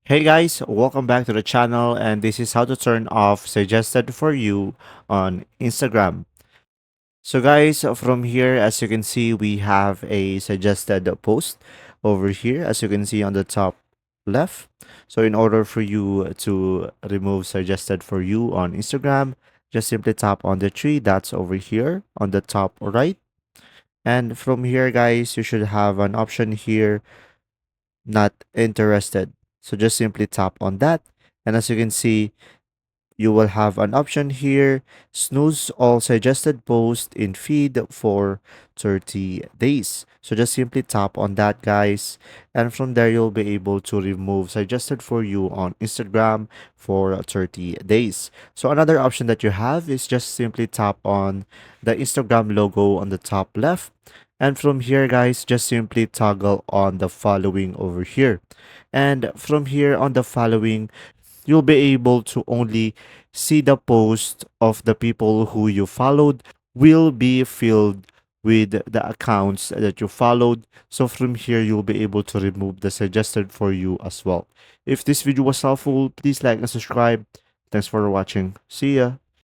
Hey guys, welcome back to the channel, and this is how to turn off suggested for you on Instagram. So guys, from here, as you can see, we have a suggested post over here, as you can see on the top left. So in order for you to remove suggested for you on Instagram, just simply tap on the three dots over here on the top right. And from here, guys, you should have an option here, not interested. So just simply tap on that. And as you can see, you will have an option here, snooze all suggested posts in feed for 30 days. So just simply tap on that, guys. And from there, you'll be able to remove suggested for you on Instagram for 30 days. So another option that you have is just simply tap on the Instagram logo on the top left. And from here, guys, just simply toggle on the following over here. And from here on the following, you'll be able to only see the post of the people who you followed will be filled with the accounts that you followed. So from here, you'll be able to remove the suggested for you as well. If this video was helpful, please like and subscribe. Thanks for watching. See ya.